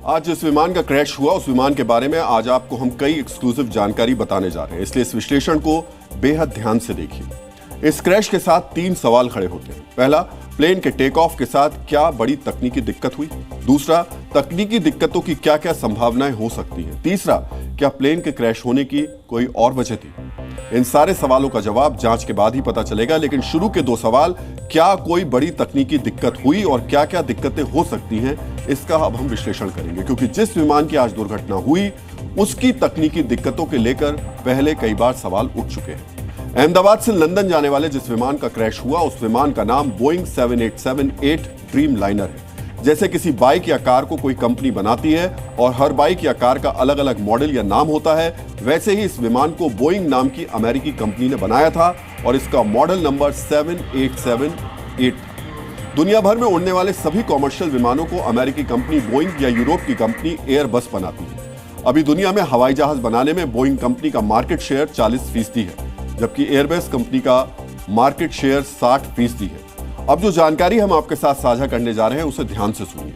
आज जिस विमान का क्रैश हुआ उस विमान के बारे में आज आपको हम कई एक्सक्लूसिव जानकारी बताने जा रहे हैं, इसलिए इस विश्लेषण को बेहद ध्यान से देखिए। इस क्रैश के साथ 3 सवाल खड़े होते हैं। पहला, प्लेन के टेक ऑफ के साथ क्या बड़ी तकनीकी दिक्कत हुई? दूसरा, तकनीकी दिक्कतों की क्या क्या संभावनाएं हो सकती हैं? तीसरा, क्या प्लेन के क्रैश होने की कोई और वजह थी? इन सारे सवालों का जवाब जांच के बाद ही पता चलेगा, लेकिन शुरू के 2 सवाल, क्या कोई बड़ी तकनीकी दिक्कत हुई और क्या क्या दिक्कतें हो सकती हैं, इसका अब हम विश्लेषण करेंगे। क्योंकि जिस विमान की आज दुर्घटना हुई उसकी तकनीकी दिक्कतों के लेकर पहले कई बार सवाल उठ चुके हैं। अहमदाबाद से लंदन जाने वाले जिस विमान का क्रैश हुआ उस विमान का नाम बोइंग 787-8 ड्रीम लाइनर है। जैसे किसी बाइक या कार को कोई कंपनी बनाती है और हर बाइक या कार का अलग अलग मॉडल या नाम होता है, वैसे ही इस विमान को बोइंग नाम की अमेरिकी कंपनी ने बनाया था और इसका मॉडल नंबर 787-8। दुनिया भर में उड़ने वाले सभी कॉमर्शियल विमानों को अमेरिकी कंपनी बोइंग या यूरोप की कंपनी एयरबस बनाती है। अभी दुनिया में हवाई जहाज बनाने में बोइंग कंपनी का मार्केट शेयर 40% है, जबकि एयरबस कंपनी का मार्केट शेयर 60% है। अब जो जानकारी हम आपके साथ साझा करने जा रहे हैं उसे ध्यान से सुनिए।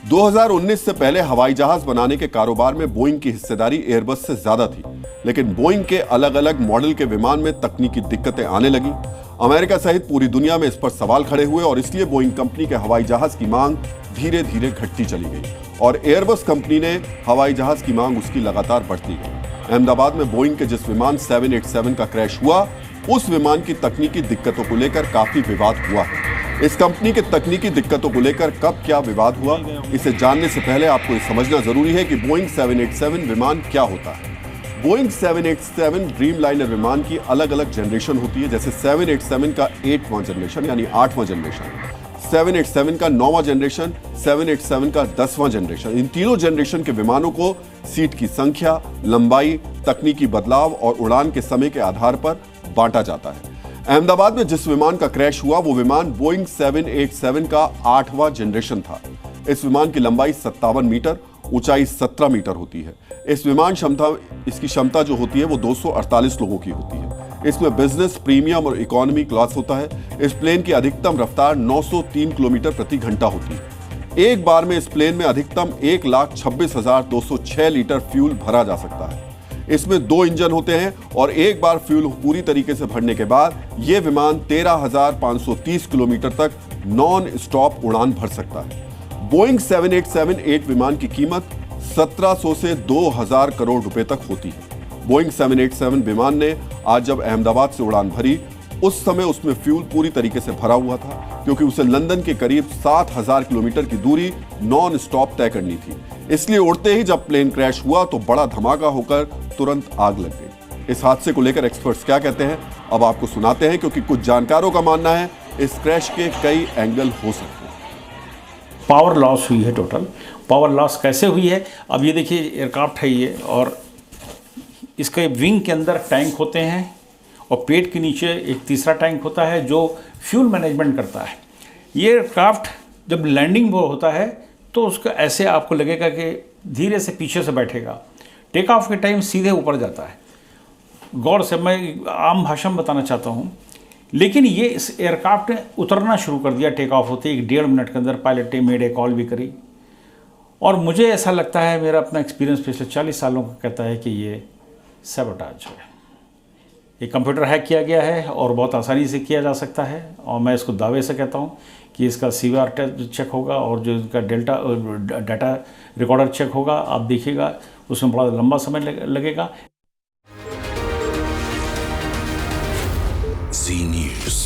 2019 से पहले हवाई जहाज बनाने के कारोबार में बोइंग की हिस्सेदारी एयरबस से ज्यादा थी, लेकिन बोइंग के अलग अलग मॉडल के विमान में तकनीकी दिक्कतें आने लगी। अमेरिका सहित पूरी दुनिया में इस पर सवाल खड़े हुए और इसलिए बोइंग कंपनी के हवाई जहाज की मांग धीरे धीरे घटती चली गई और एयरबस कंपनी ने हवाई जहाज की मांग उसकी लगातार बढ़ती गई। अहमदाबाद में बोइंग के जिस विमान 787 का क्रैश हुआ उस विमान की तकनीकी दिक्कतों को लेकर काफी विवाद हुआ है। इस कंपनी के तकनीकी दिक्कतों को लेकर कब क्या विवाद हुआ, इसे जानने से पहले आपको ये समझना जरूरी है कि बोइंग 787 विमान क्या होता है। बोइंग 787 ड्रीम लाइनर विमान की अलग अलग जनरेशन होती है। जैसे 787 का 8वां जनरेशन यानी 8वां जनरेशन, 787 का 9वां जनरेशन, 787 का 10वां जनरेशन। इन तीनों जनरेशन के विमानों को सीट की संख्या, लंबाई, तकनीकी बदलाव और उड़ान के समय के आधार पर बांटा जाता है। अहमदाबाद में जिस विमान का क्रैश हुआ वो विमान बोइंग 787 का 8वां जनरेशन था। इस विमान की लंबाई 57 मीटर, ऊंचाई 17 मीटर होती है। इसकी क्षमता जो होती है वो 248 लोगों की होती है। इसमें बिजनेस, प्रीमियम और इकोनॉमी क्लास होता है। इस प्लेन की अधिकतम रफ्तार 903 किलोमीटर प्रति घंटा होती है। एक बार में इस प्लेन में अधिकतम 1,26,206 लीटर फ्यूल भरा जा सकता है। इसमें 2 इंजन होते हैं और एक बार फ्यूल पूरी तरीके से भरने के बाद यह विमान 13,530 किलोमीटर तक नॉन स्टॉप उड़ान भर सकता है। बोइंग 787-8 विमान की कीमत 1700 से 2000 करोड़ रुपए तक होती है। बोइंग 787 विमान ने आज जब अहमदाबाद से उड़ान भरी उस समय उसमें फ्यूल पूरी तरीके से भरा हुआ था, क्योंकि उसे लंदन के करीब 7000 किलोमीटर की दूरी नॉन स्टॉप तय करनी थी। इसलिए उड़ते ही जब प्लेन क्रैश हुआ तो बड़ा धमाका होकर तुरंत आग लग गई। इस हादसे को लेकर एक्सपर्ट्स क्या कहते हैं अब आपको सुनाते हैं, क्योंकि कुछ जानकारों का मानना है इस क्रैश के कई एंगल हो सकते हैं। पावर लॉस हुई है। टोटल पावर लॉस कैसे हुई है? अब ये देखिए एयरक्राफ्ट है ये, और इसके विंग के अंदर टैंक होते हैं और पेट के नीचे एक तीसरा टैंक होता है जो फ्यूल मैनेजमेंट करता है। ये एयरक्राफ्ट जब लैंडिंग वो होता है तो उसका ऐसे आपको लगेगा कि धीरे से पीछे से बैठेगा, टेक ऑफ के टाइम सीधे ऊपर जाता है। गौर से मैं आम भाषा में बताना चाहता हूँ, लेकिन ये इस एयरक्राफ्ट ने उतरना शुरू कर दिया टेक ऑफ होते ही 1.5 मिनट के अंदर। पायलट ने मेड ए कॉल भी करी और मुझे ऐसा लगता है, मेरा अपना एक्सपीरियंस पिछले 40 सालों का कहता है कि ये सैबोटाज है। ये कंप्यूटर हैक किया गया है और बहुत आसानी से किया जा सकता है, और मैं इसको दावे से कहता हूँ कि इसका CVR चेक होगा और जो इसका डाटा रिकॉर्डर चेक होगा, आप देखिएगा उसमें बड़ा लंबा समय लगेगा। Zee News।